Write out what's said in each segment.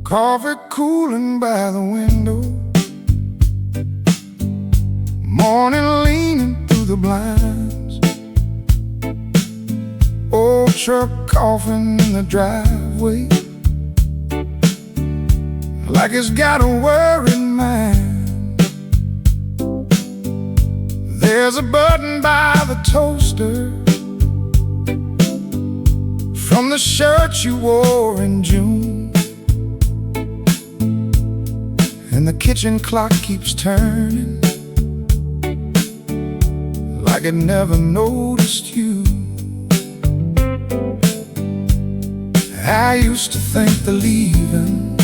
Coffee cooling by the window, morning leaning through the blinds, old truck coughing in the driveway, like it's got a worried mind. There's a button by the toaster from the shirt you wore in June, and the kitchen clock keeps turning like it never noticed you. I used to think the leaving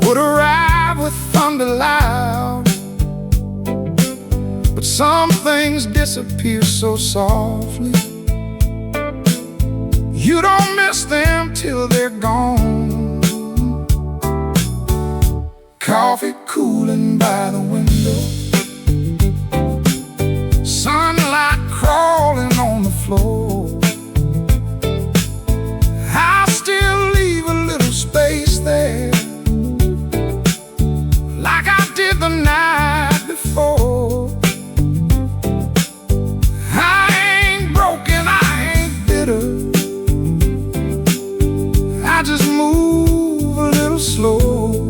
would arrive with thunder loud, but some things disappear so softly. You don't miss them till they're gone. Coffee cooling by the window, sunlight crawling on the floor. I still leave a little space there, like I did the night before. I ain't broken, I ain't bitter, I just move a little slow,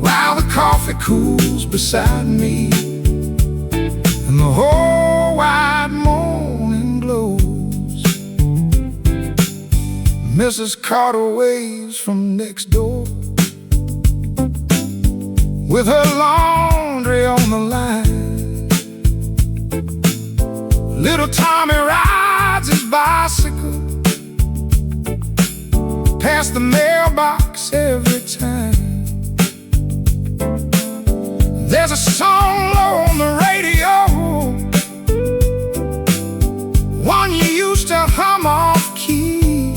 while the coffee cools beside me and the whole wide morning glows. Mrs. Carter waves from next door with her laundry on the line. Little Tommy rides his bicycle past the mailbox every time. There's a song low on the radio, one you used to hum off key.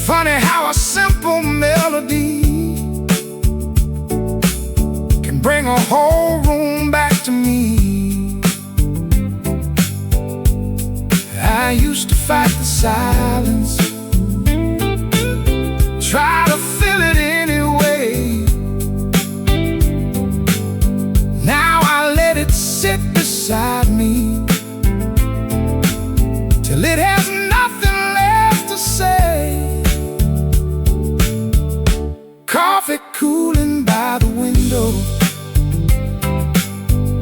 Funny how a simple melody can bring a whole room back to me. I used to fight the silence, try to fill it anyway. Now I let it sit beside me till it has nothing left to say. Coffee cooling by the window,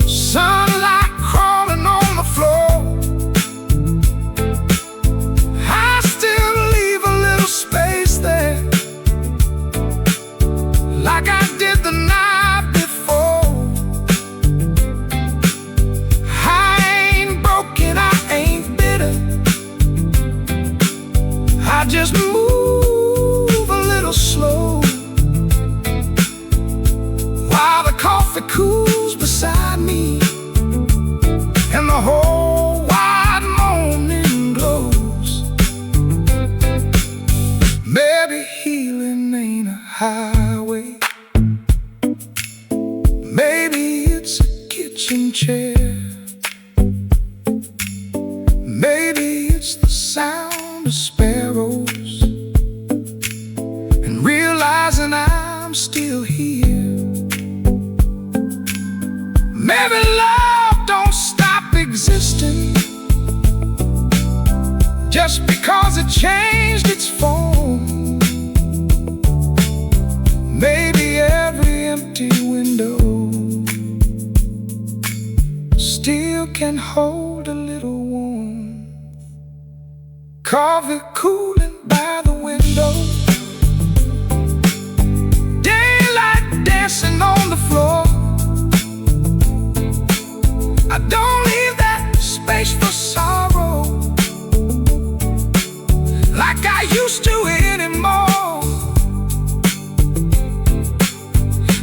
sunlight crawling on the floor. I still leave a little space there, like I did the night before. I ain't broken, I ain't bitter, I just move a little slow, while the coffee cools beside me and the whole wide morning glows. Maybe healing ain't a highway, maybe it's a kitchen chair, maybe it's the sound of sparrows and realizing I'm still here. Maybe love don't stop existing just because it changed its form. Maybe every empty window still can hold a little warmth. Coffee cooling by the window, daylight dancing on the floor. I don't leave that space for sorrow like I used to anymore.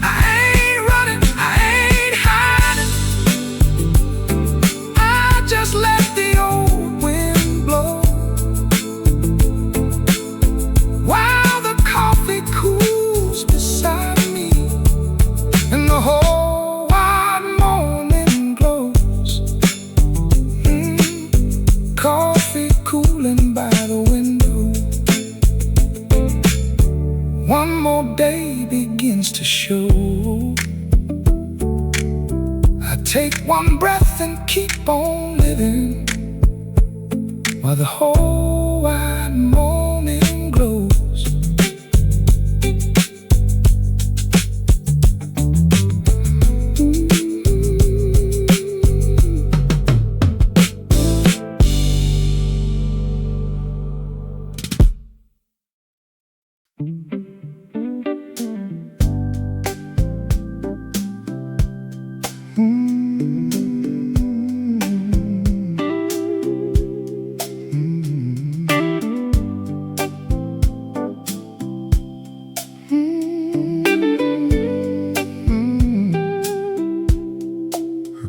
I ain't running, I ain't hiding, I just let the old wind blow. take one breath and keep on living while the whole wide morning glows.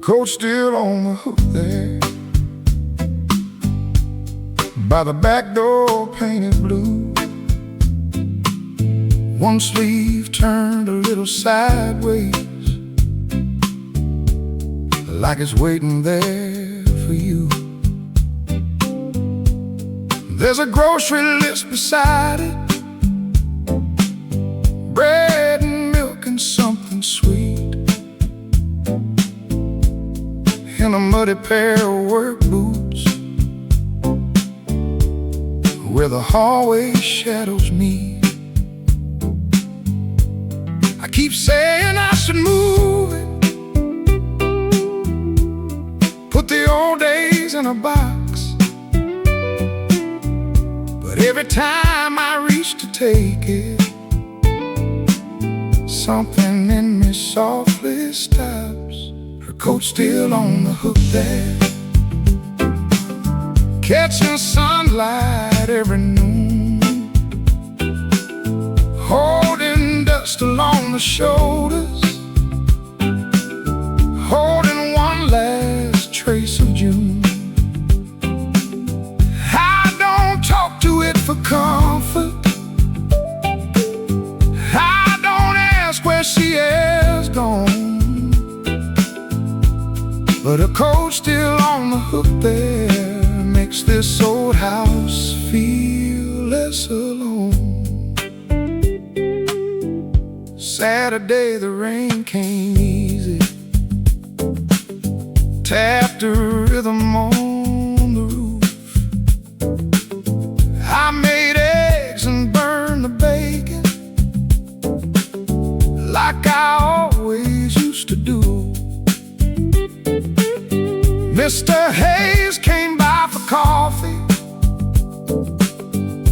Coat still on the hook there by the back door painted blue. One sleeve turned a little sideways, like it's waiting there for you. There's a grocery list beside it, bread and milk and something sweet, and a muddy pair of work boots where the hallway shadows meet. I keep saying I should move it, put the old days in a box, but every time I reach to take it, something in me softly stops. Her coat's still on the hook there, catching sunlight every noon, holding dust along the shoulders, holding one last trace of June. I don't talk to it for comfort, I don't ask where she has gone, but her coat's still on the hook there, makes this old house feel less alone. Saturday the rain came easy, tapped a rhythm on the roof. I made eggs and burned the bacon like I always used to do. Mr. Hayes came by for coffee,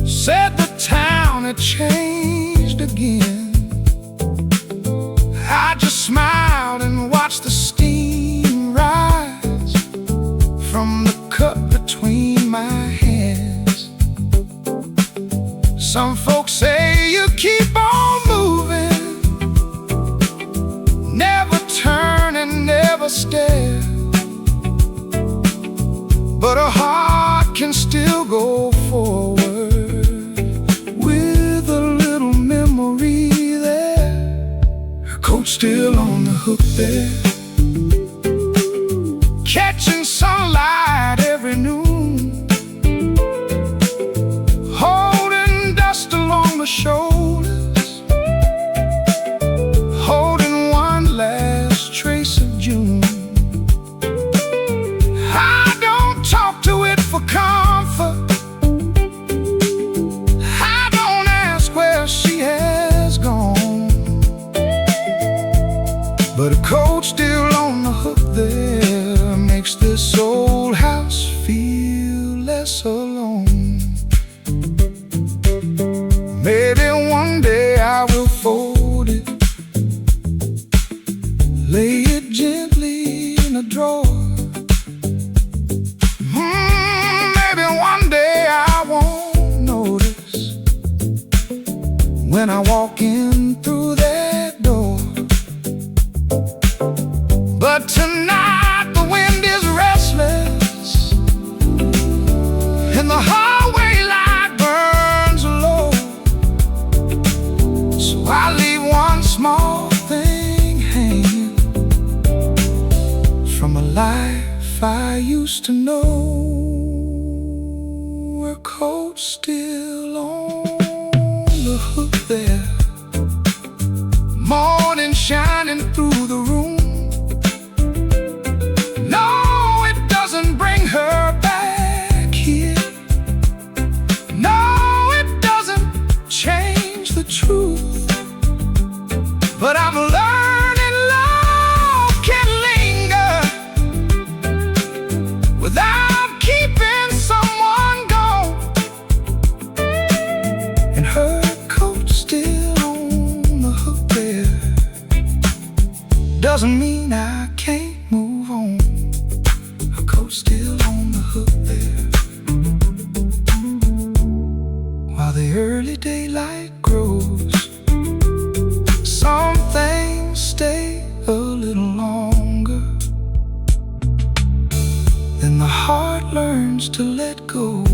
said the town had changed again. I just smiled and watched the steam rise from the cup between my hands. Some folks say you keep on moving, never turn and never stare, but a heart can still go forward with a little memory there. Her coat's still on the hook there, catching sunlight every noon, holding dust along the shoulders, holding one last trace of June. For comfort, I don't ask where she has gone, but a coat still on the hook there makes this old house feel less alone. Maybe one day I will fold it, lay it gently in a drawer. One day I won't notice when I walk in through that door, but tonight the wind is restless and the hallway light burns low, so I leave one small thing hanging from a life I used to know. Her coat's still on the hook there, morning shining through the room, I can't move on. A coat still on the hook there, while the early daylight grows. Some things stay a little longer, then the heart learns to let go.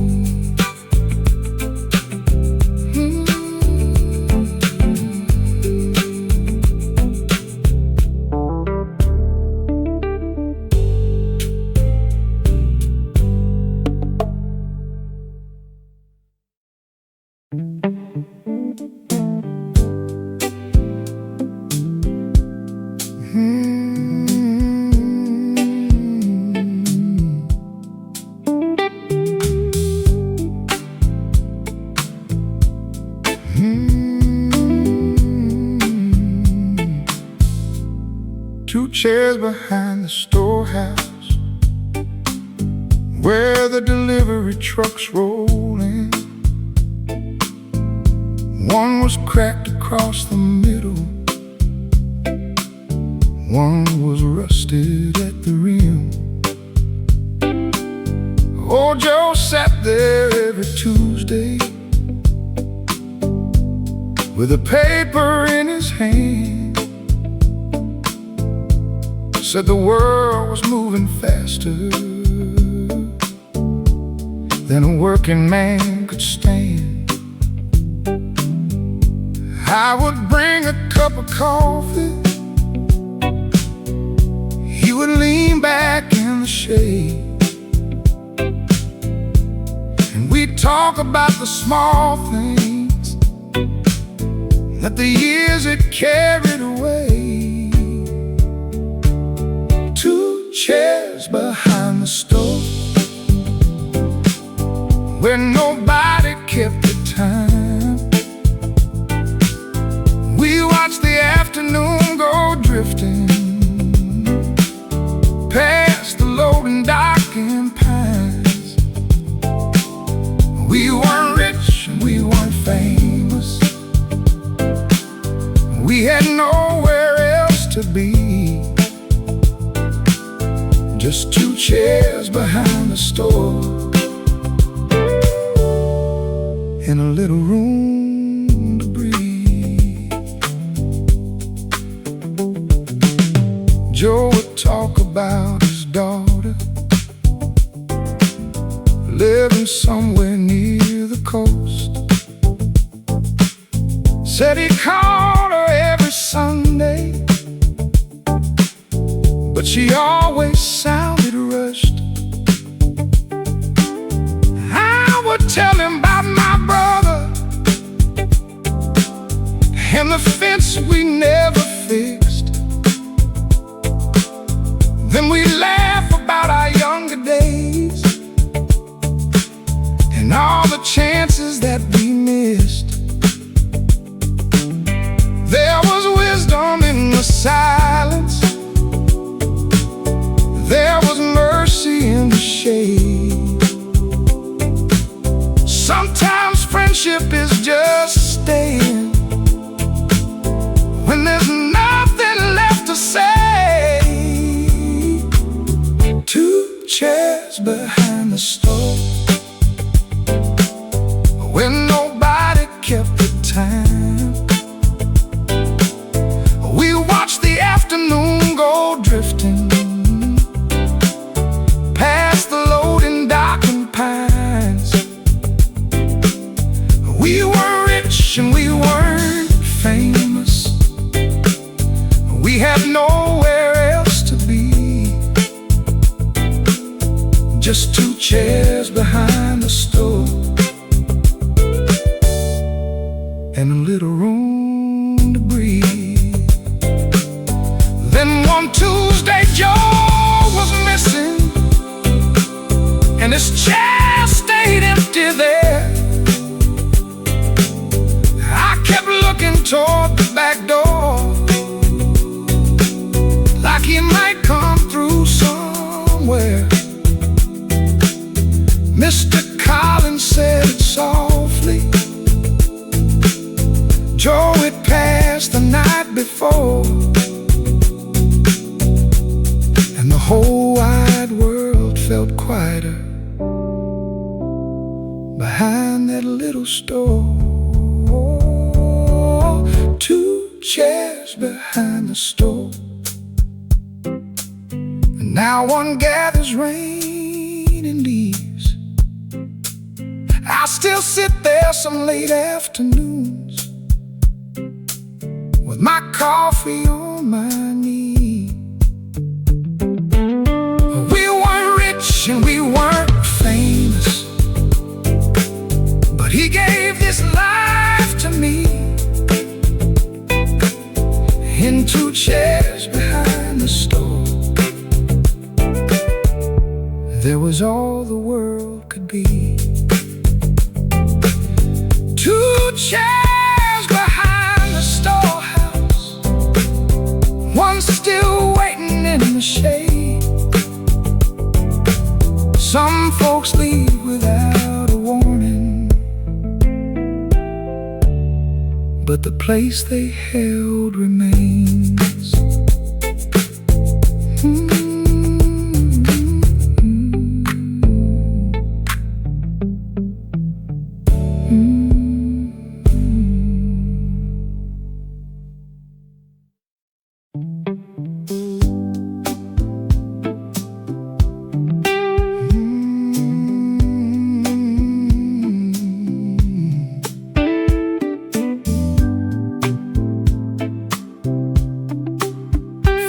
Two chairs behind the storehouse, where the delivery trucks roll in. One was cracked across the middle, one was rusted at the rim. Old Joe sat there every Tuesday with a paper in his hand. Said the world was moving faster than a working man could stand. I would bring a cup of coffee, he would lean back in the shade, and we'd talk about the small things that the years had carried away. Two chairs behind the stove, where nobody kept the time. We watched the afternoon go drifting past the loading dock and pines. We weren't rich and we weren't famous, we had nowhere else to be. Just two chairs behind the store, in a little room to breathe. Joe would talk about his daughter living somewhere near the coast. Said he called her every Sunday, but she always sounded rushed. I would tell him about my brother and the fence we never fixed. Then we laugh about our younger days and all the chances that we missed. There was wisdom in the silence, there was mercy in the shade. Sometimes friendship is just staying when there's nothing left to say. Two chairs behind the stove, where nobody kept the time. We watched the afternoon go drifting past the loading dock and pines. We weren't rich and we weren't famous, we had nowhere else to be. Just two chairs behind the stove, and a little room to breathe. Then one Tuesday Joe was missing, and his chair stayed empty there. I kept looking toward the back door, like he might come through somewhere. Mr. Collins said it softly, Joe had passed the night before. store. 2 chairs behind the store. And now one gathers rain and leaves. I still sit there some late afternoons with my coffee on my knee. We weren't rich and we weren't famous, but he gave this life to me. In 2 chairs behind the store, there was all the world could be. 2 chairs behind the storehouse, one still waiting in the shade. Some folks leave without a warning, but the place they held remains.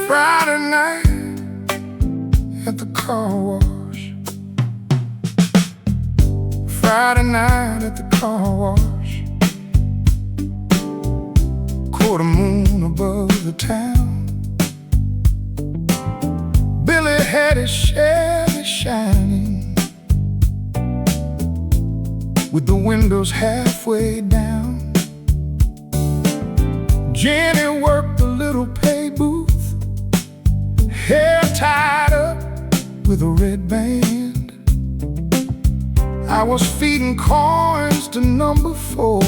Friday night at the car wash. Friday night at the car wash. Quarter moon above the town. Billy had his Chevy shining, with the windows halfway down. Jenny worked the little pay booth, hair tied up with a red band. I was feeding coins to number 4,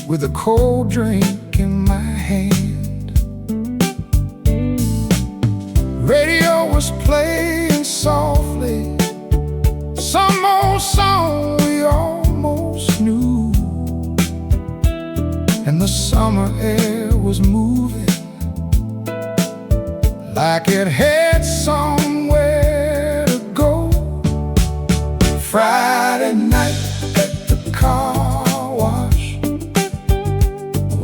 with a cold drink in my hand. Radio was playing softly, some old song we almost knew, and the summer air was moving like it had somewhere to go. Friday night at the car wash,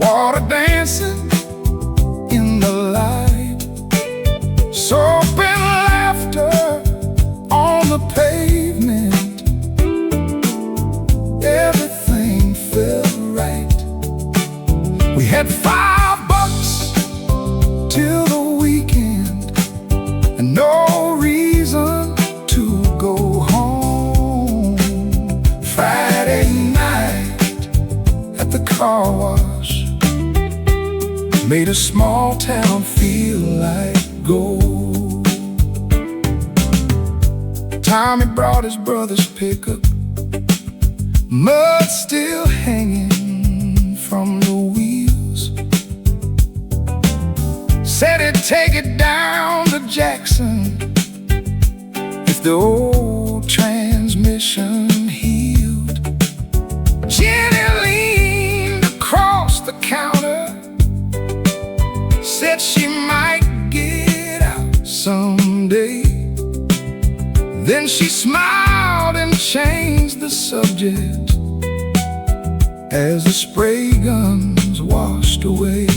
water dancing in the light, soap and laughter on the pavement. Everything felt right. We had $5 till the weekend, and no reason to go home. Friday night at the car wash made a small town feel like gold. Tommy brought his brother's pickup, mud still hanging from the wheels. Said he'd take it down to Jackson if the old transmission healed. Jenny leaned across the counter, said she might get out someday. Then she smiled and changed the subject as the spray guns washed away.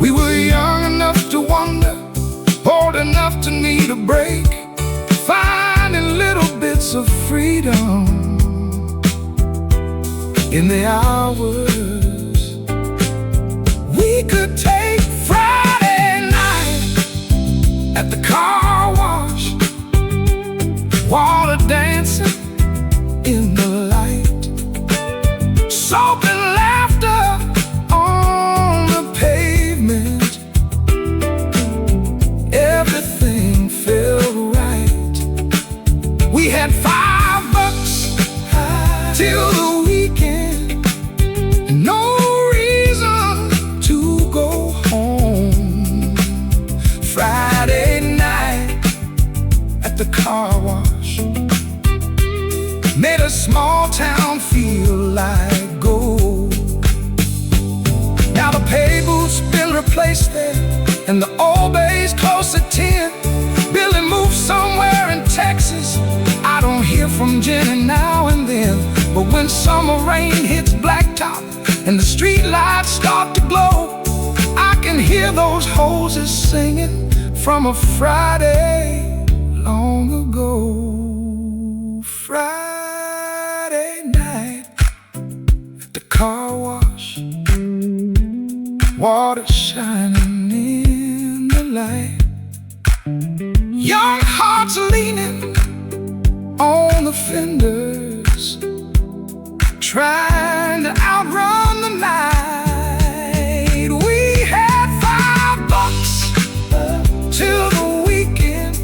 We were young enough to wonder, old enough to need a break, finding little bits of freedom in the hours we could take. Friday night at the car wash, water dancing in the light, soap and laughter on the pavement. Everything felt right. We had $5 till the weekend, and no reason to go a small town feel like gold. Now the pay booth's been replaced there, and the old bay's close to 10. Billy moved somewhere in Texas. I don't hear from Jenny now and then, but when summer rain hits blacktop and the street lights start to glow, I can hear those hoses singing from a Friday long ago. Friday night at the car wash, water shining in the light, young hearts leaning on the fenders, trying to outrun the night. We had $5 till the weekend,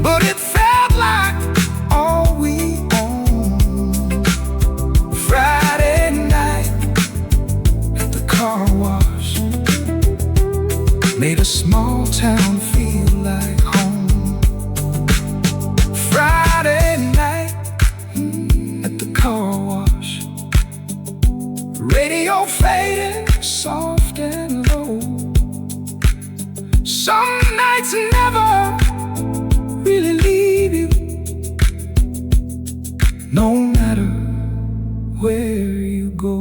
but it felt like all we owned. Friday night at the car wash made a small town feel like home. Friday night at the car wash, radio fading soft and low. Some nights never really leave you, no matter where you go.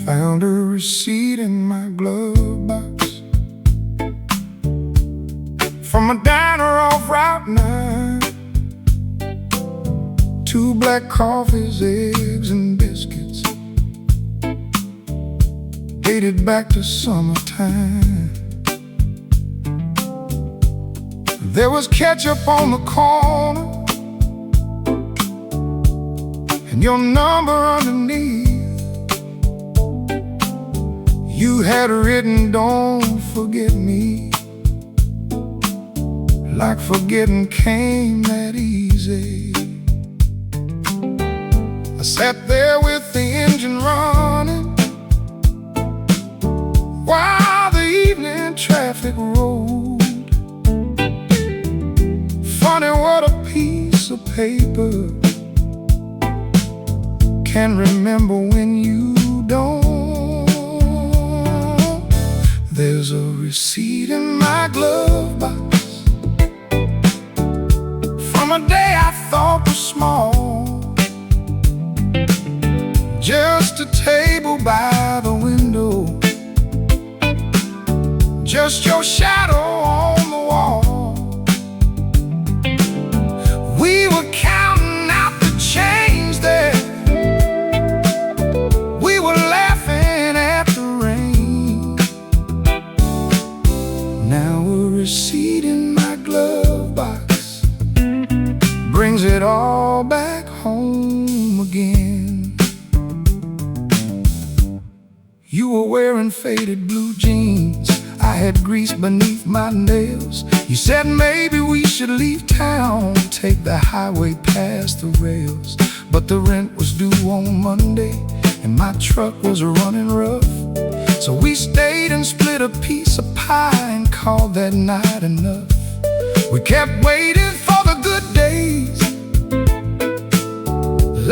Found a receipt in my glove box from a diner off Route 9. 2 black coffees, eggs, and biscuits, dated back to summertime. There was ketchup on the corner and your number underneath. You had written, "Don't forget me," like forgetting came that easy. I sat there with the engine running while the evening traffic rolled. Funny what a piece of paper can remember when you don't. There's a receipt in my glove box from a day I thought was small. Just a table by the window, just your shadow on the wall. We were counting out the change there, we were laughing at the rain. Now a receipt in my glove box brings it all back home again. You were wearing faded blue jeans, I had grease beneath my nails. You said maybe we should leave town, take the highway past the rails. But the rent was due on Monday and my truck was running rough, so we stayed and split a piece of pie and called that night enough. We kept waiting for the good days,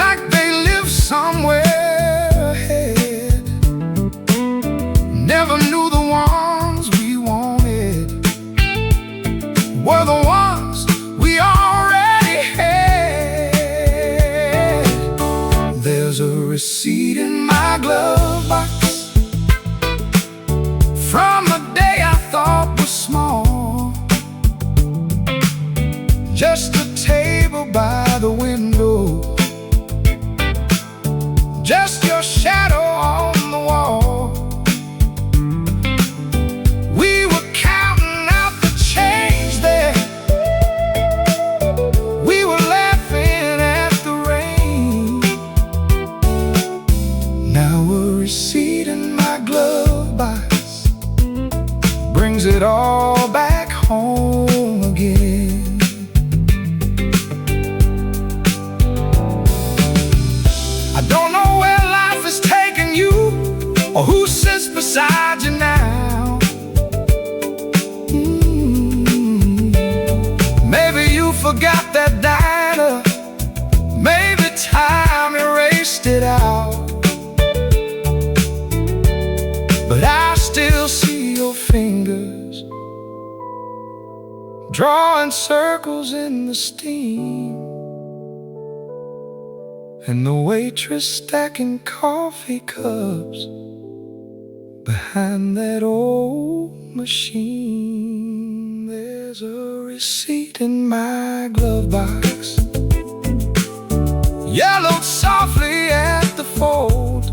like they live somewhere ahead. Never knew the ones we wanted were the ones we already had. There's a receipt in my glove box from a day I thought was small. Just a table by the window, just your shadow on the wall. We were counting out the change there, we were laughing at the rain. brings it all back home again. I don't know where life is taking you, or who sits beside you now. Maybe you forgot that diner, maybe time erased it out. But I still see your fingers drawing circles in the steam, and the waitress stacking coffee cups behind that old machine. There's a receipt in my glove box, yellowed softly at the fold,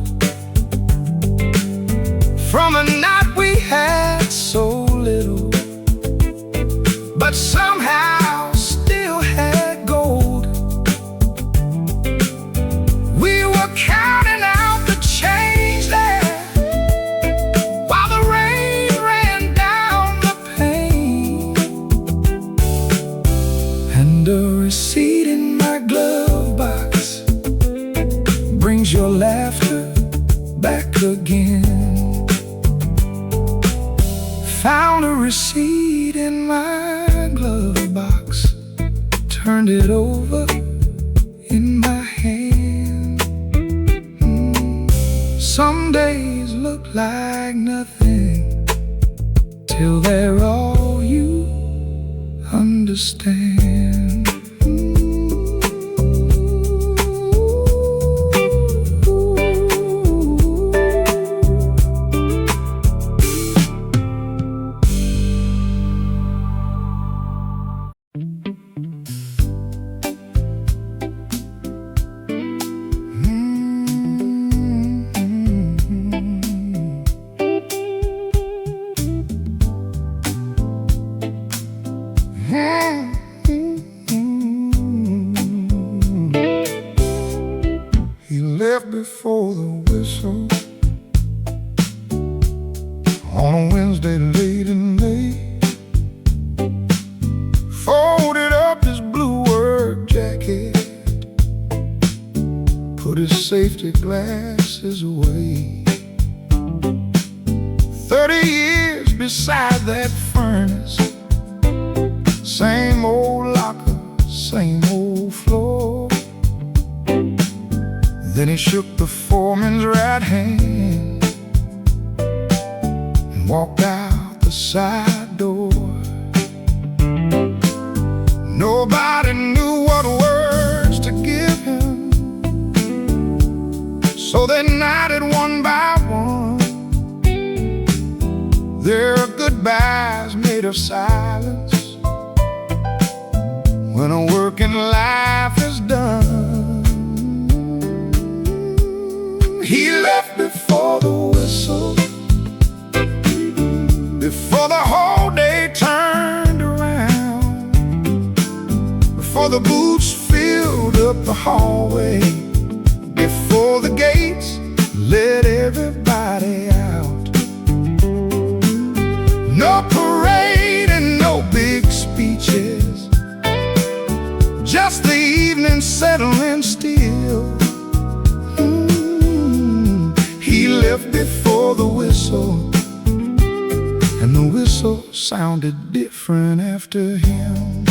from a night we had so little, but somehow still had gold. We were counting out the change there, while the rain ran down the pane, and a receipt in my glove box brings your laughter back again. Found a receipt in my glove box, turned it over in my hand. Some days look like nothing till they're all you understand. He left before the whistle on a Wednesday late in May. Folded up his blue work jacket, put his safety glasses away. 30 years beside that furnace, same old locker, same old floor. Then he shook the foreman's right hand and walked out the side door. Nobody knew what words to give him, so they nodded one by one. There are goodbyes made of silence when a working life is done. He left before the whistle, before the whole day turned around, before the boots filled up the hallway, before the gates let everybody out. No parade and no big speeches, just the evening settling still. He left before the whistle, and the whistle sounded different after him.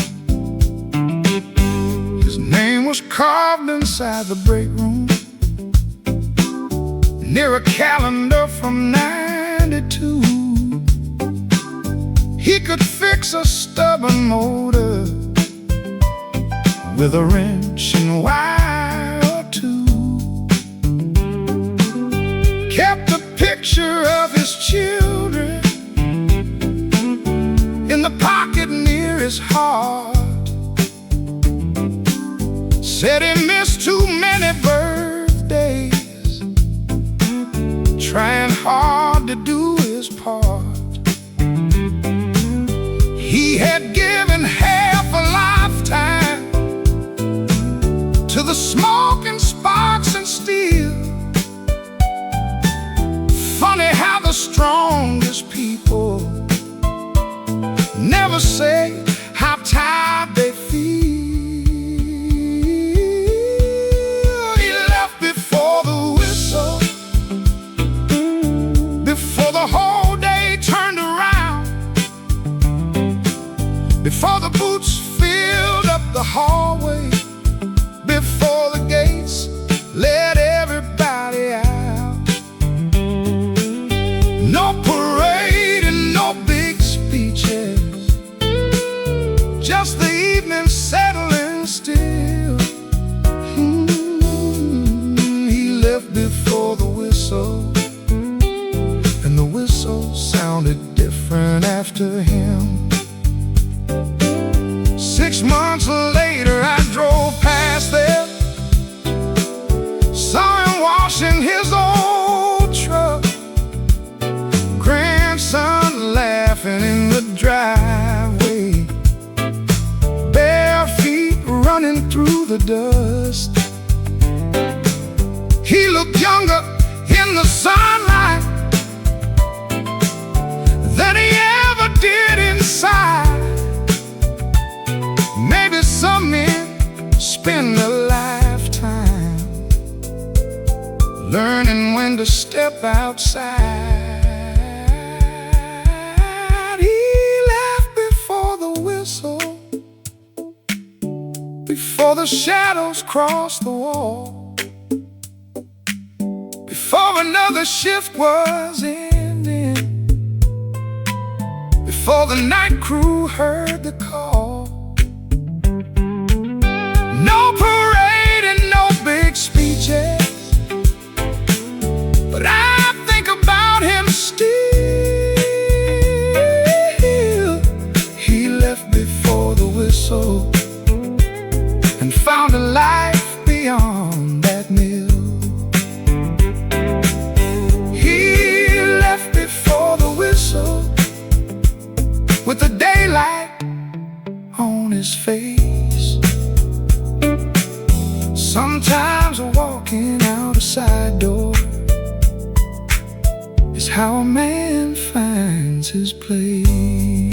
His name was carved inside the break room, near a calendar from '92. He could fix a stubborn motor with a wrench and wire or two. Kept a picture of his children in the pocket near his heart. Said he missed too many birthdays, trying hard to do his part. He had given half a lifetime to the smoke and sparks and steel. Funny how the strongest people before the boots filled up the hallway, before the gates let everybody out. No parade and no big speeches, just the evening settling still. He left before the whistle, and the whistle sounded different after him. 6 months later I drove past there, saw him washing his old truck, grandson laughing in the driveway, bare feet running through the dust. He looked younger in the sunlight than he ever did inside. Maybe some men spend a lifetime learning when to step outside. He left before the whistle, before the shadows crossed the wall, before another shift was ending, before the night crew heard the call. No parade and no big speeches, but I think about him still. He left before the whistle and found a life beyond that mill. He left before the whistle with the daylight on his face. Sometimes walking out a side door is how a man finds his place.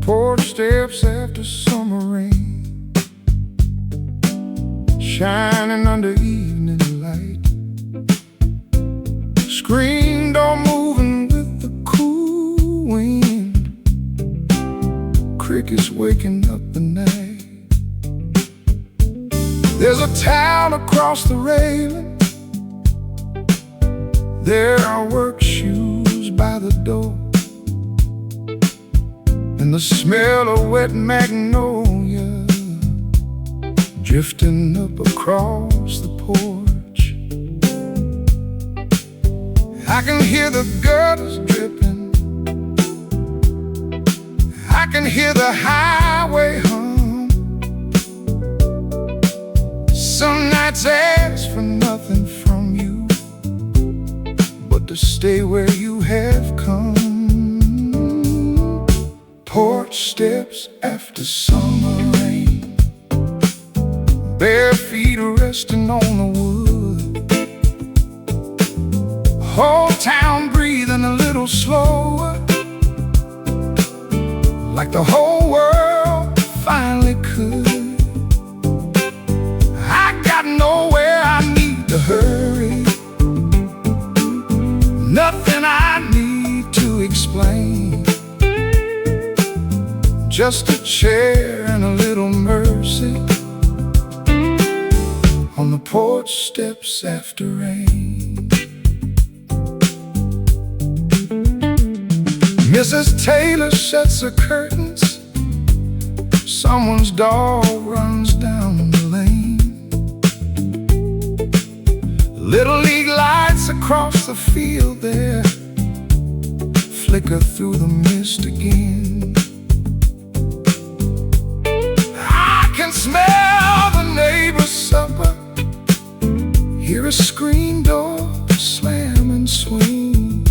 Porch steps after summer rain, shining under evening light, screen door moving with the cool wind, crickets waking up the night. There's a towel across the railing, there are work shoes by the door, and the smell of wet magnolia drifting up across the porch. I can hear the gutters dripping, I can hear the highway hum. Some nights ask for nothing from you but to stay where you have come. Porch steps after summer rain, bare feet resting on the wood, whole town breathing a little slower, like the whole world finally could. I got nowhere I need to hurry, nothing I need to explain, just a chair and a little mercy on the porch steps after rain. Mrs. Taylor shuts her curtains, someone's dog runs down the lane. Little league lights across the field there flicker through the mist again. I can smell the neighbor's supper, hear a screen door slam and swing.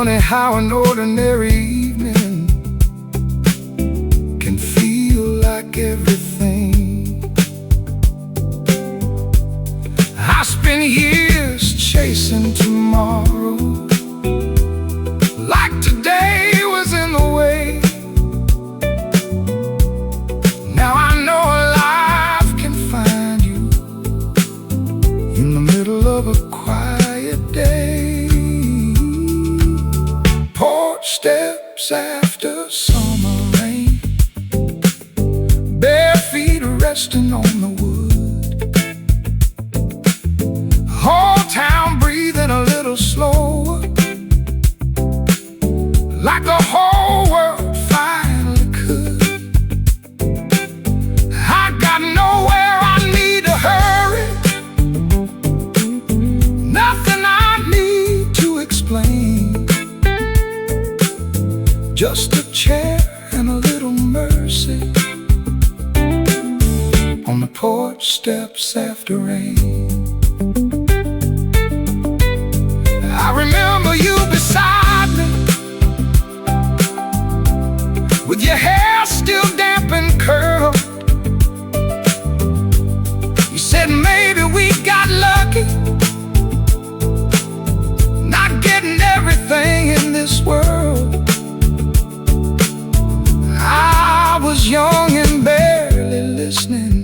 funny how an ordinary evening can feel like everything. I spent years chasing tomorrow, like today was in the way. Now I know life can find you in the middle of a quiet day. Porch steps after summer rain, bare feet resting on the wood, whole town breathing a little slower, like the whole world finally could. I got nowhere I need to hurry, nothing I need to explain, just a chair and a little mercy on the porch steps after rain. I remember you beside me, with your hair still damp and curled. You said maybe we got lucky, not getting everything in this world. I was young and barely listening.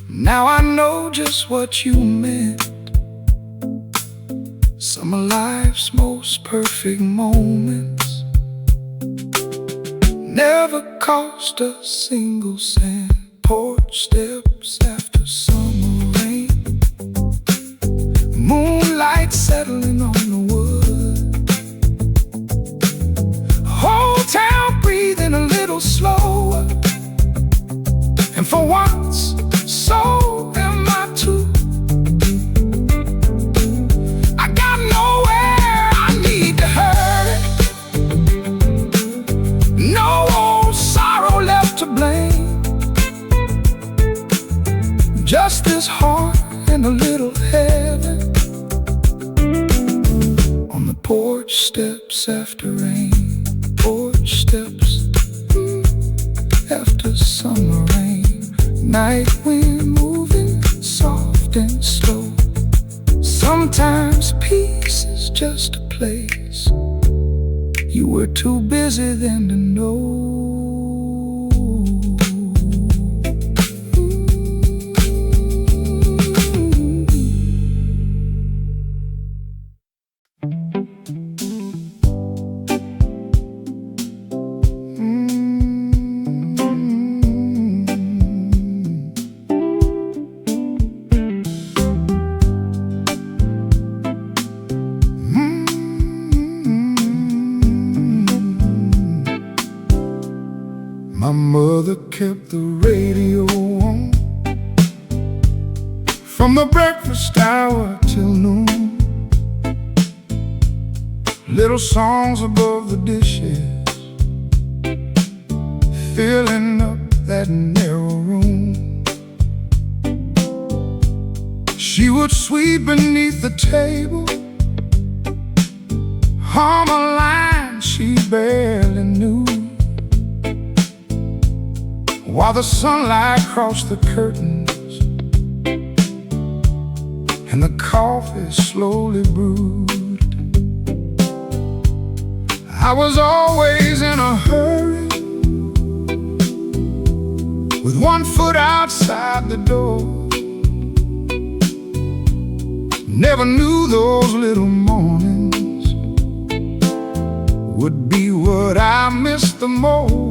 Now I know just what you meant. Some of life's most perfect moments never cost a single cent. Porch steps after summer rain, moonlight settling on the wood, whole town breathing a little slower, and for once, so am I too. I got nowhere I need to hurry, no old sorrow left to blame, just this heart and a little heaven on the porch steps after rain. Porch steps after summer rain. Night wind moving soft and slow. Sometimes peace is just a place you were too busy then to know. My mother kept the radio on from the breakfast hour till noon. Little songs above the dishes, filling up that narrow room. She would sweep beneath the table, hum a line she barely knew, while the sunlight crossed the curtains and the coffee slowly brewed. I was always in a hurry, with one foot outside the door. Never knew those little mornings would be what I missed the most.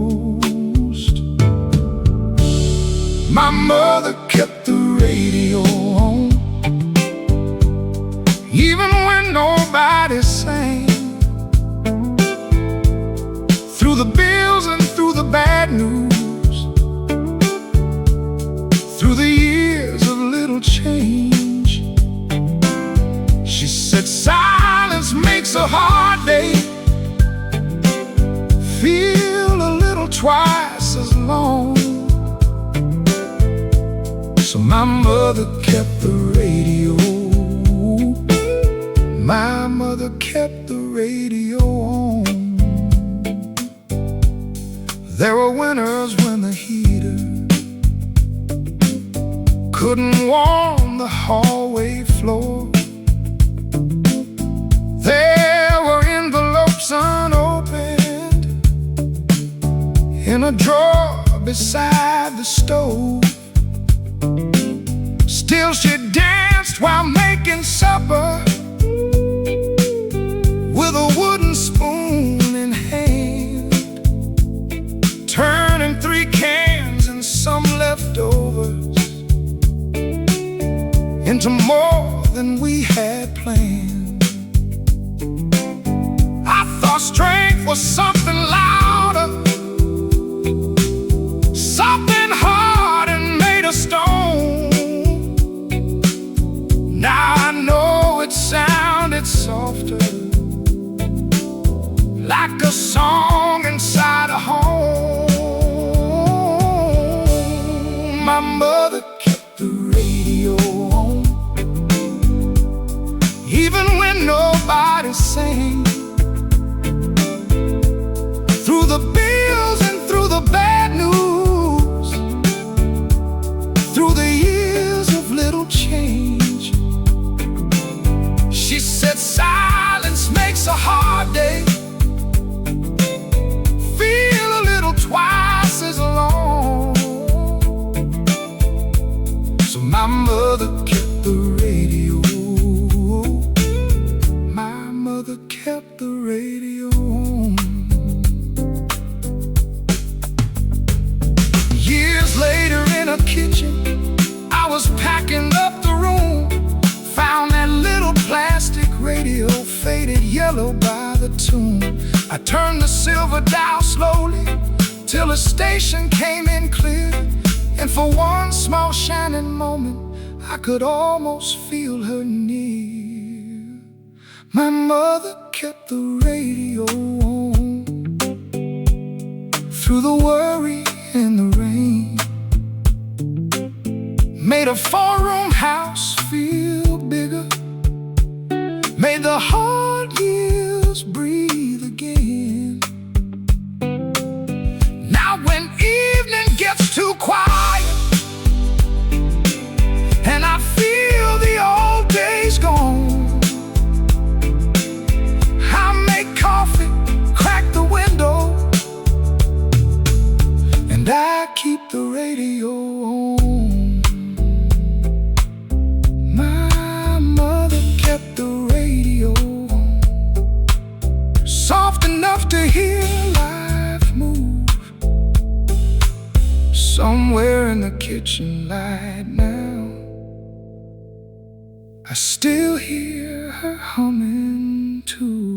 My mother kept the radio on, even when nobody sang. Through the bills and through the bad news, through the years of little change, she said silence makes a hard day feel a little twice as long. So my mother kept the radio. My mother kept floor. There were envelopes unopened in a drawer beside the stove. Still she danced while making supper, with a wooden spoon in hand, turning 3 cans and some leftovers into more than we had planned. I thought strength was something louder, something hard and made of stone. Now I know it sounded softer, like a song inside a home. My mother kept the radio on, even when nobody sang. Through the bills and through the bad news, through the years of little change, she said silence makes a hard day feel a little twice as long. So my mother kept the radio. My mother kept the radio on. Years later in a kitchen, I was packing up the room, found that little plastic radio faded yellow by the tune. I turned the silver dial slowly till a station came in clear, and for one small shining moment I could almost feel her near. My mother kept the radio on, through the worry and the rain, made a 4-room house feel bigger, made the hard years breathe again. Now when evening gets too quiet and I feel the old days gone, I make coffee, crack the window, and I keep the radio on. My mother kept the radio on, soft enough to hear life move. Somewhere in the kitchen light now, I still hear her humming too.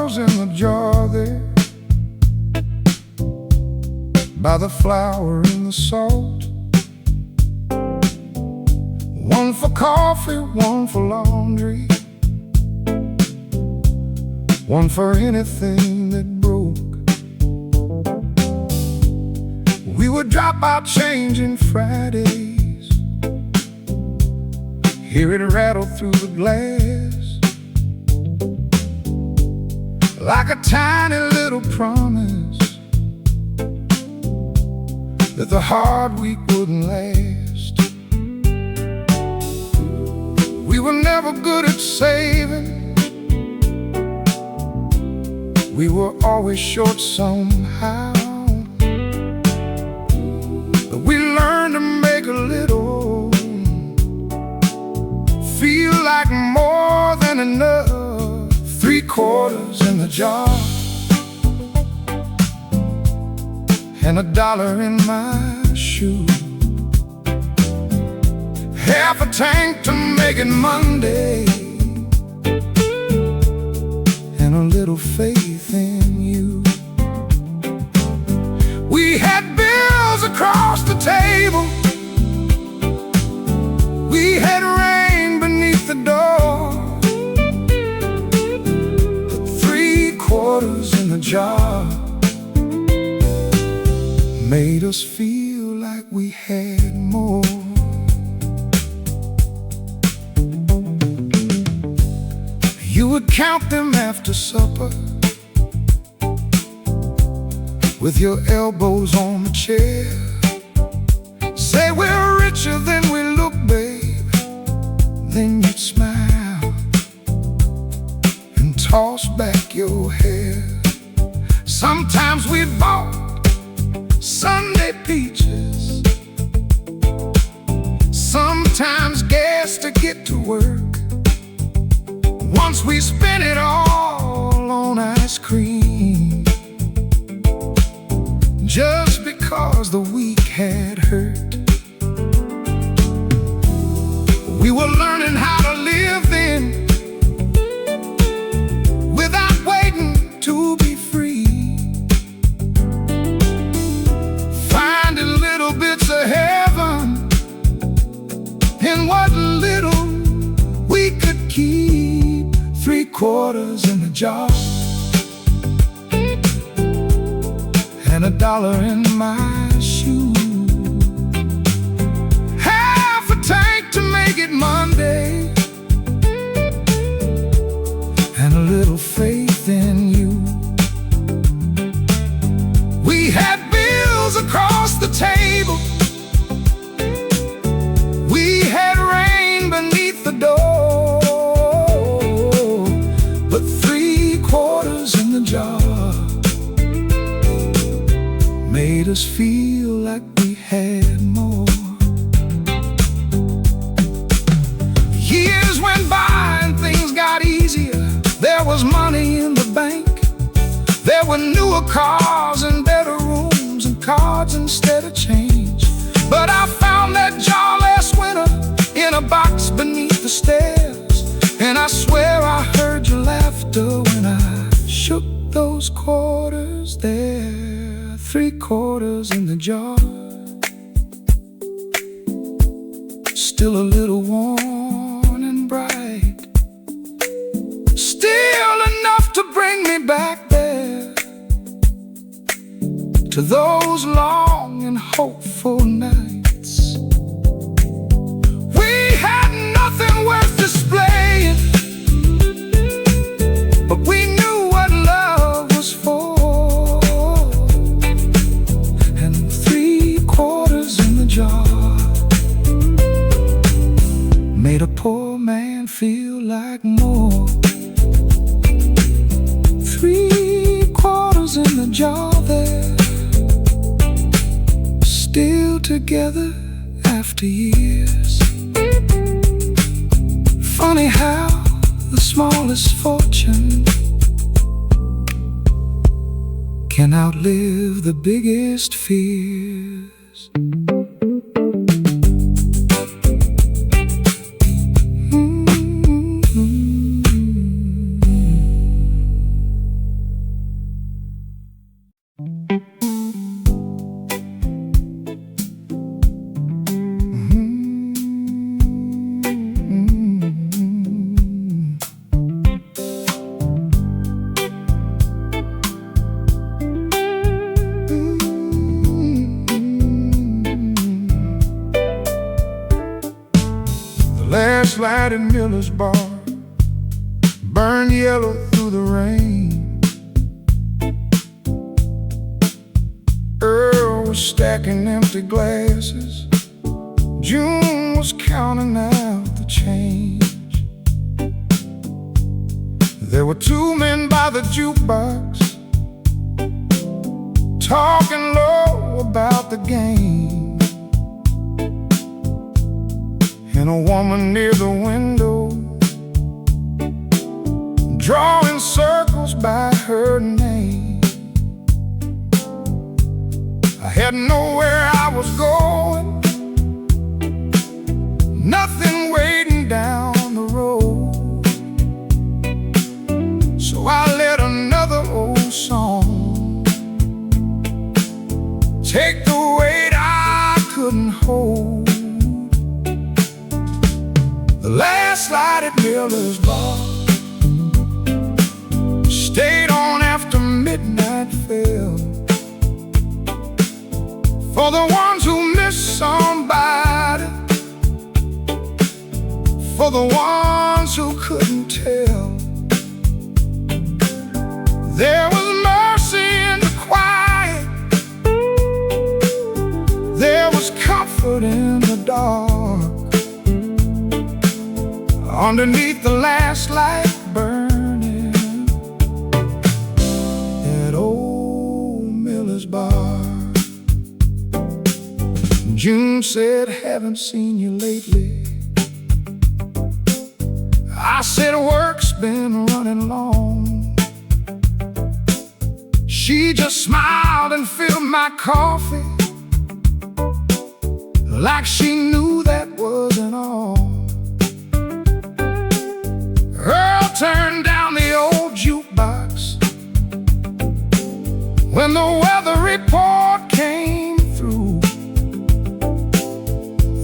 In the jar there, by the flour and the salt. One for coffee, one for laundry, one for anything that broke. We would drop our change in Fridays, hear it rattle through the glass, like a tiny little promise that the hard week wouldn't last. We were never good at saving, we were always short somehow, but we learned to make a little feel like more than enough. 3 quarters in the jar and $1 in my shoe, half a tank to make it Monday, and a little faith in you. We had bills across the table, we had rain beneath the door, 3/4 in the jar made us feel like we had more. You would count them after supper, with your elbows on the chair, say we're richer than we look, babe. Then you'd smile and toss back your hair. Sometimes we bought Sunday peaches, sometimes gas to get to work. Once we spent it all on ice cream, just because the week had hurt. We were learning how to live then, without waiting to be free, finding little bits of heaven in what little we could keep. 3/4 in the jar and $1 in my shoe, half a tank to make it Monday, and a little faith in you. We had bills across the table, we had rain beneath the door, but 3/4 in the jar made us feel like we had more. Years went by and things got easier. There was money in the bank, there were newer cars and better rooms and cards instead of change. But I found that jar last winter in a box beneath the stairs, and I swear I heard your laughter when I shook those quarters there. 3/4 in the jar, still a little worn and bright, still enough to bring me back there, to those long and hopeful nights. We had nothing worth displaying, but we knew what love was for. And 3/4 in the jar made a poor man feel like more. 3/4 in the jar there, still together after years. Funny how the smallest fortune can outlive the biggest fears. Last light at Miller's bar burned yellow through the rain. Earl was stacking empty glasses, June was counting out the change. There were 2 men by the jukebox, talking low about the game, and a woman near the window drawing circles by her name. I had nowhere I was going, nothing waiting down the road, so I let last light at Miller's bar. Stayed on after midnight fell, for the ones who miss somebody, for the ones who couldn't tell. There was mercy in the quiet, there was comfort in the dark. Underneath the last light burning at old Miller's bar. June said, haven't seen you lately. I said, work's been running long. She just smiled and filled my coffee, like she knew that wasn't all. Earl turned down the old jukebox when the weather report came through.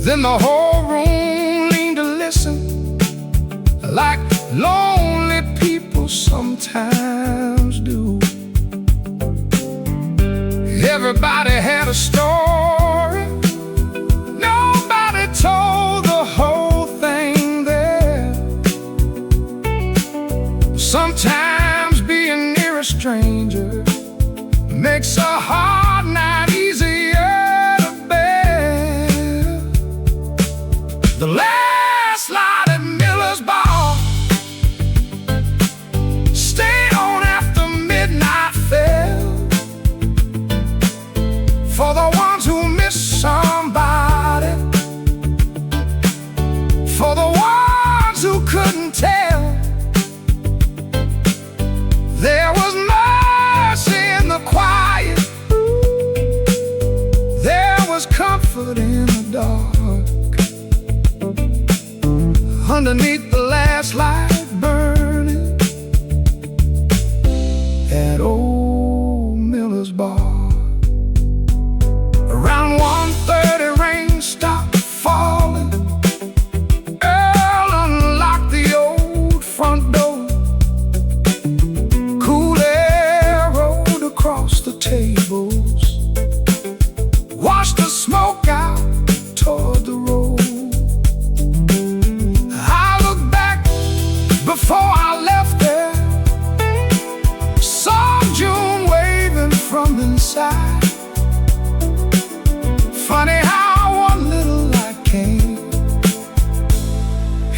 Then the whole room leaned to listen, like lonely people sometimes do. Everybody had a story, nobody told the whole thing there. Sometimes being near a stranger makes a hard night easier to bear. The last light at Miller's bar stayed on after midnight fell, for the ones who miss somebody, for the ones who couldn't tell. There was mercy in the quiet, there was comfort in the dark. Underneath the last light burning at old Miller's bar. Around 1:30 rain stopped falling. Earl unlocked the old front door. Cool air rolled across the tables, washed the smoke out toward the road. I looked back before I left there, saw June waving from inside. Funny how one little light came,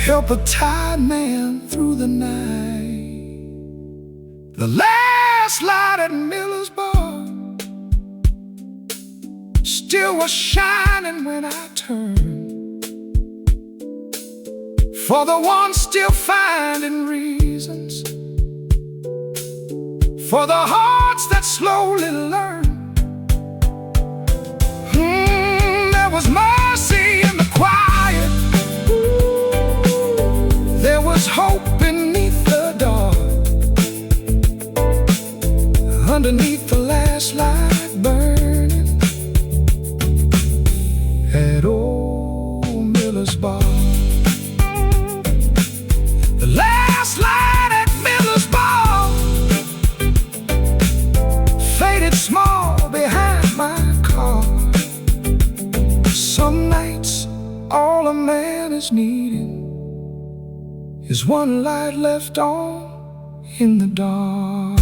help a tired man through the night. The last light at Miller's bar still was shining when I turned, for the ones still finding reasons, for the hearts that slowly learn. There was mercy in the quiet, there was hope beneath the dark. Underneath the last light burning at old Miller's bar. The last light at Miller's bar faded small behind my car. Some nights all a man is needing is one light left on in the dark.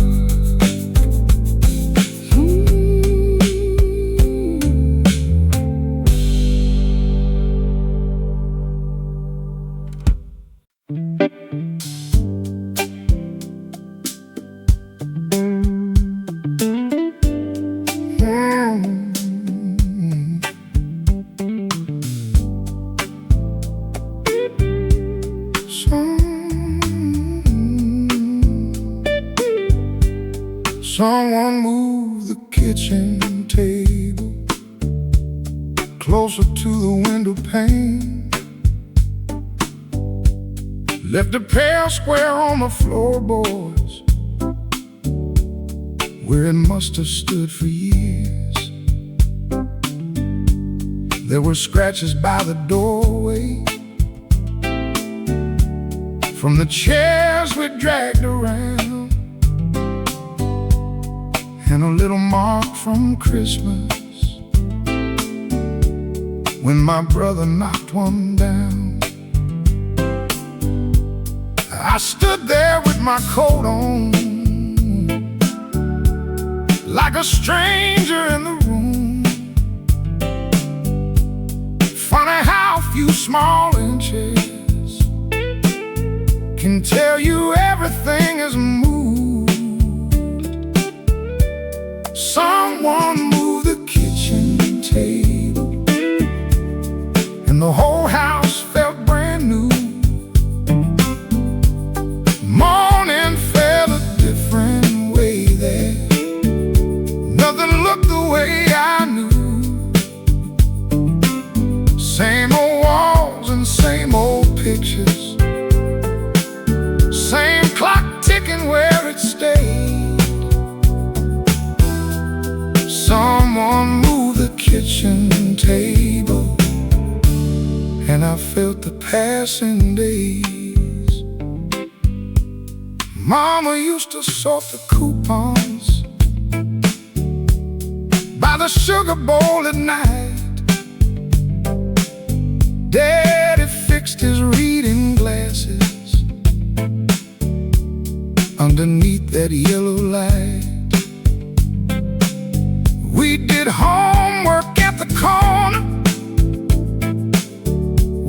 Someone moved the kitchen table closer to the window pane, left a pair square on the floorboards where it must have stood for years. There were scratches by the doorway from the chairs we dragged around, and a little mark from Christmas when my brother knocked one down. I stood there with my coat on, like a stranger in the room. Funny how a few small inches can tell you everything is moved. Someone moved the kitchen table, and the whole house felt brand new. Morning felt a different way there. Nothing looked the way I knew. Same old walls and same old pictures, same clock ticking where it stayed. Someone moved the kitchen table, and I felt the passing days. Mama used to sort the coupons by the sugar bowl at night. Daddy fixed his reading glasses underneath that yellow light. We did homework at the corner.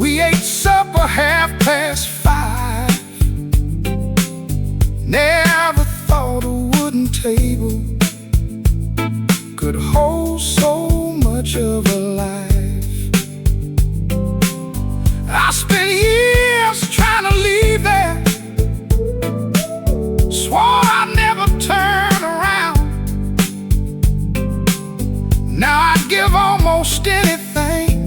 We ate supper 5:30. Never thought a wooden table could hold so much of a life. I spent years trying to leave there, swore I'd never turn around. Now I'd give almost anything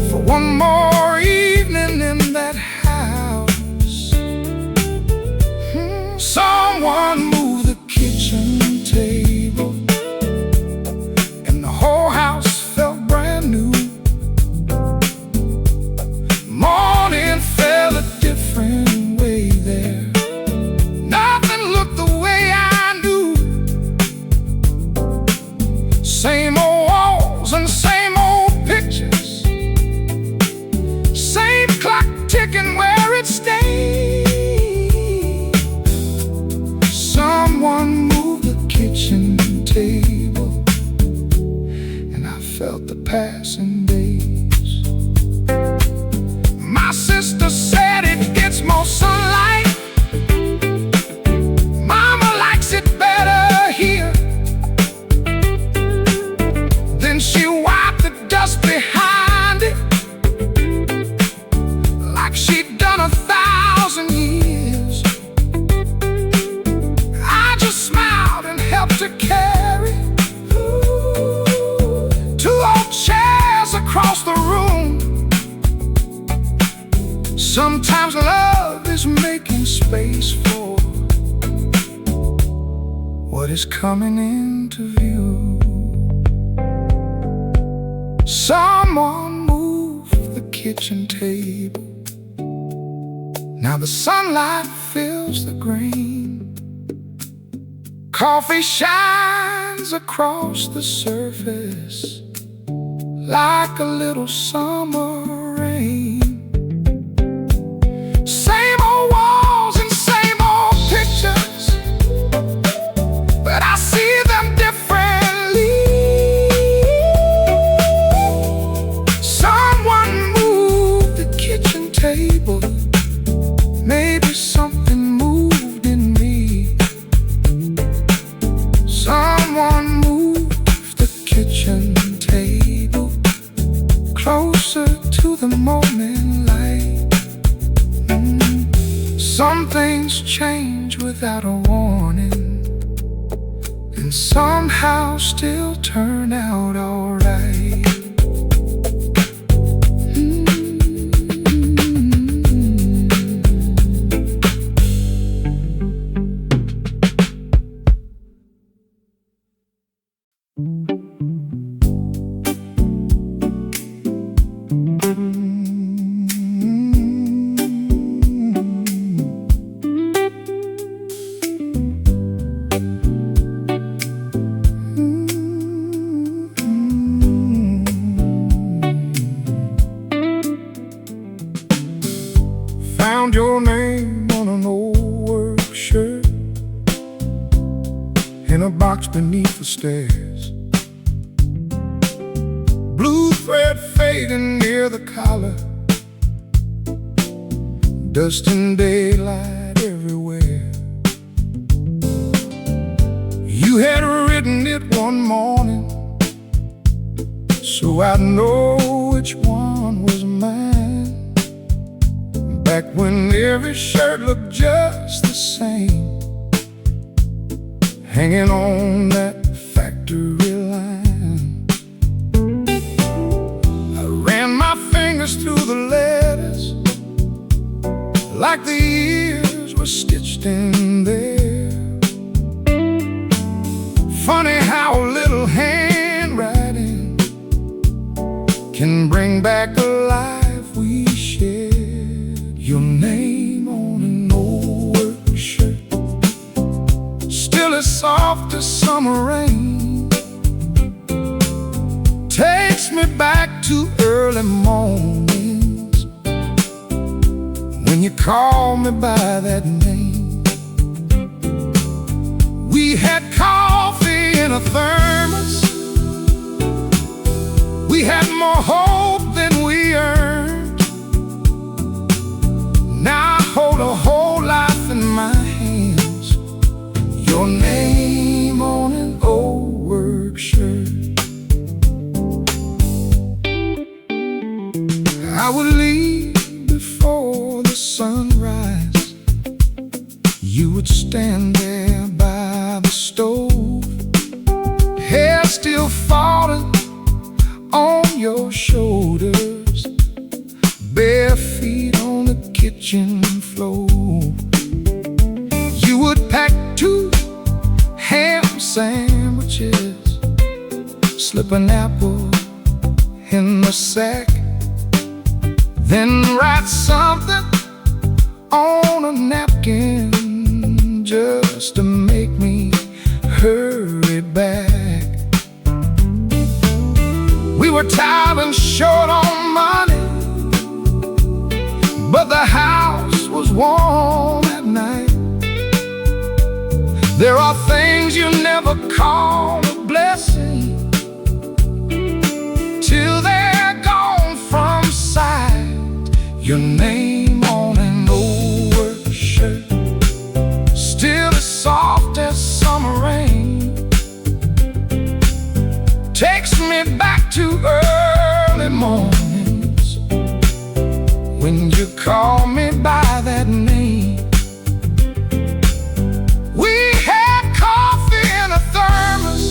for one more evening in that house. Someone moved the kitchen table, and the whole house felt brand new. Morning felt a different way there. Nothing looked the way I knew. Same old walls and same old pictures, same clock ticking where it stayed. Someone moved the kitchen table, and I felt the passing days. My sister said it gets more sunlight. Mama likes it better here. Then she wiped the dust behind it, like she'd done 1,000 years. I just smiled and helped her carry 2 old chairs across the room. Sometimes love is making space for what is coming into view. Someone moved the kitchen table. Now the sunlight fills the green. Coffee shines across the surface like a little summer rain. Same old walls and same old pictures, but I see them differently. Someone moved the kitchen table. Maybe something moved in me. Someone moved the kitchen table closer to the moment light. Some things change without a warning, and somehow still turn out alright. in a box beneath the stairs. Blue thread fading near the collar, dust and daylight everywhere. You had written it one morning, so I'd know which one was mine. Back when every shirt looked just the same, hanging on that factory line. I ran my fingers through the letters like the years were stitched in there. Funny how a little handwriting can bring back the life we shared. Your name on an old work shirt, still as soft as summer rain, takes me back to early mornings when you call me by that name. We had coffee in a thermos, we had more hope than we earned. Now I hold a whole life in my hands, your name on an old work shirt. I would leave before the sunrise, you would stand there by the stove, hair still falling on your shoulders, bare feet on the kitchen floor. You would pack 2 ham sandwiches, slip an apple in the sack, then write something on a napkin just to make me hurry back. We were tired and short on money, but the house was warm at night. There are things you never call a blessing till they're gone from sight. Your name on an old work shirt, still as soft as summer rain, takes me back to early mornings when you call me by that name. We had coffee in a thermos,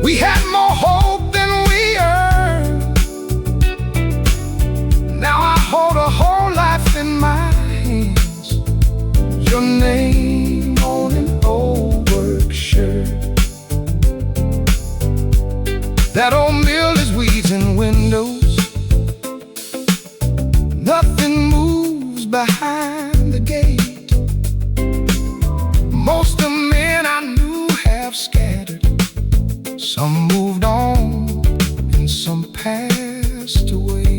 we had more hope than we earned. Now I hold a whole life in my hands, your name on an old work shirt. That old mill is weeds and windows, nothing moves behind the gate. Most of the men I knew have scattered, some moved on and some passed away.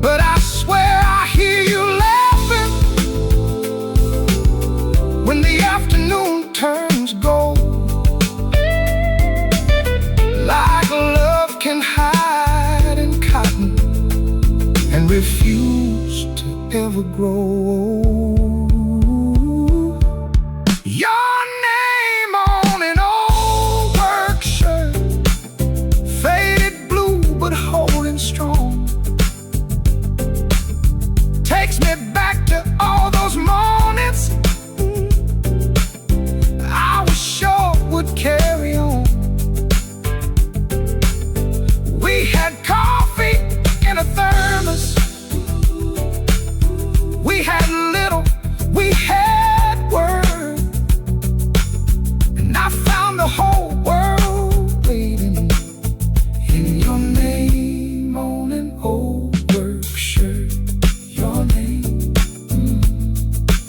But I swear I hear you laughing when the afternoon turns gold, like love can hide in cotton and refuse to ever grow old. Your name on an old work shirt, faded blue but holding strong, takes me back to all those mornings I was sure would carry on. We had coffee in a thermos, we had little, we had word, and I found the whole world waiting in your name on an old work shirt. Your name,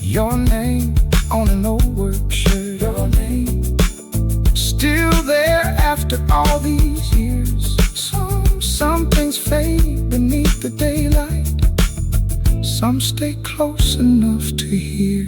your name on an old work shirt. Your name, still there after all these years. Some things fade beneath the daylight, some stay close enough to hear.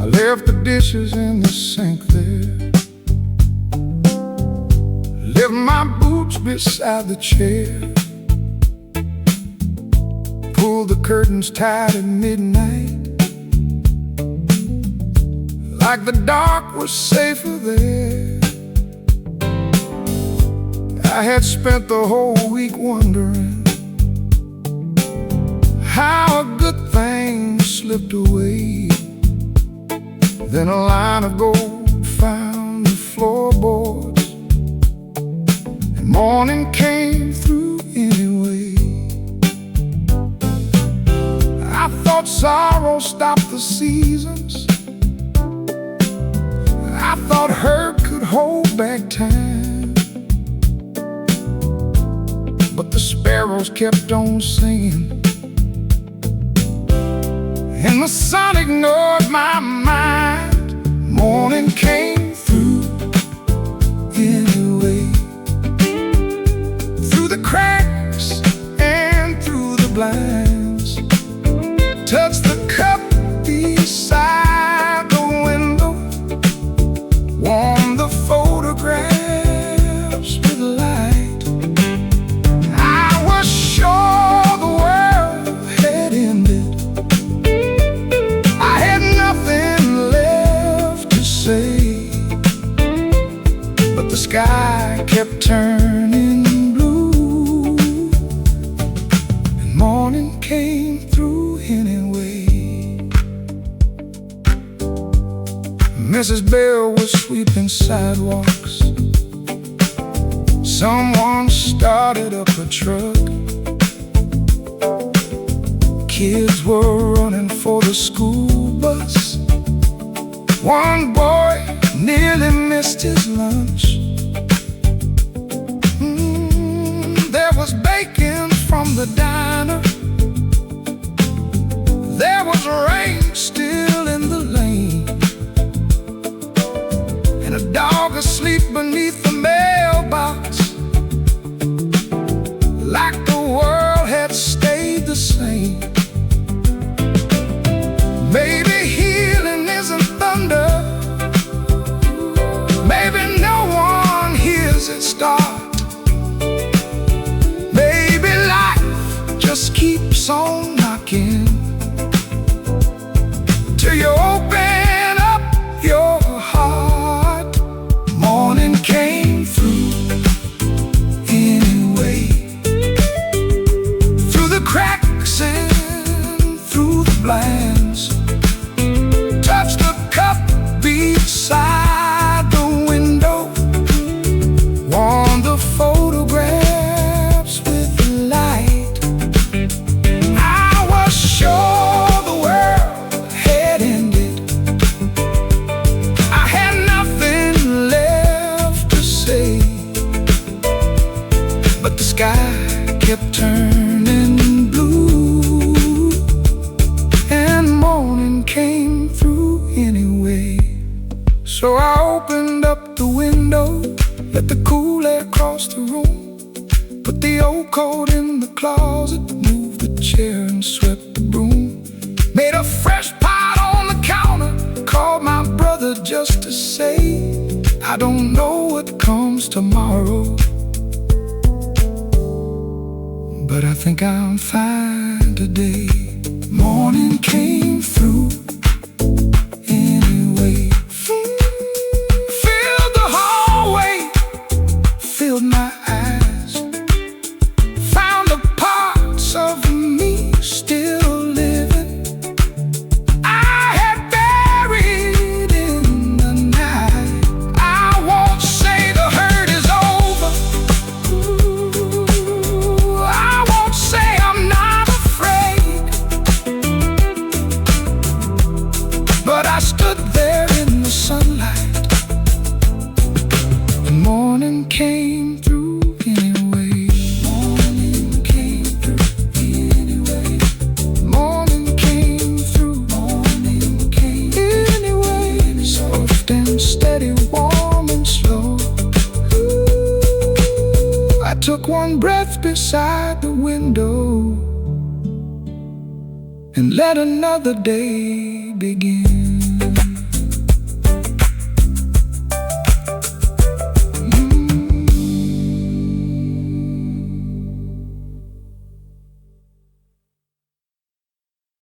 I left the dishes in the sink there, left my boots beside the chair, pulled the curtains tight at midnight, like the dark was safer there. I had spent the whole week wondering how a good thing slipped away. Then a line of gold found the floorboards, and morning came through anyway. I thought sorrow stopped the seasons, I thought hurt could hold back time, but the sparrows kept on singing, and the sun ignored my mind. Morning came through anyway, through the cracks and through the blinds. Touched the cup beside the window, warmed the photographs with light. I was sure the world had ended, I had nothing left to say, but the sky kept turning blue, and morning came through anyway. Mrs. Bell was sweeping sidewalks, someone started up a truck, kids were running for the school bus. One boy nearly missed his lunch. There was bacon from the diner, there was rain still in the lane, and a dog asleep beneath the mailbox, like the world had stayed the same. Maybe healing isn't thunder, maybe no one hears it start, maybe life just keeps on knocking till you open up your heart. Morning came through anyway, through the cracks and through the blinds. Touched a cup beside the window, warmed the photographs with light. I was sure the world had ended, I had nothing left to say, but the sky kept turning blue, and morning came through anyway. So I opened up the window, let the cool air cross the room, put the old coat in the closet, moved the chair and swept the broom, made a fresh pot on the counter, called my brother just to say, I don't know what comes tomorrow, but I think I'm fine today. Morning came through anyway, filled the hallway, filled my eyes, found the parts of me still living I had buried in the night. I won't say the hurt is over, I won't say I'm not afraid, but I stood there in the sunlight, and morning came through anyway. Morning came through anyway. Morning came through. Morning came anyway. Soft and steady, warm and slow. I took one breath beside the window and let another day begin.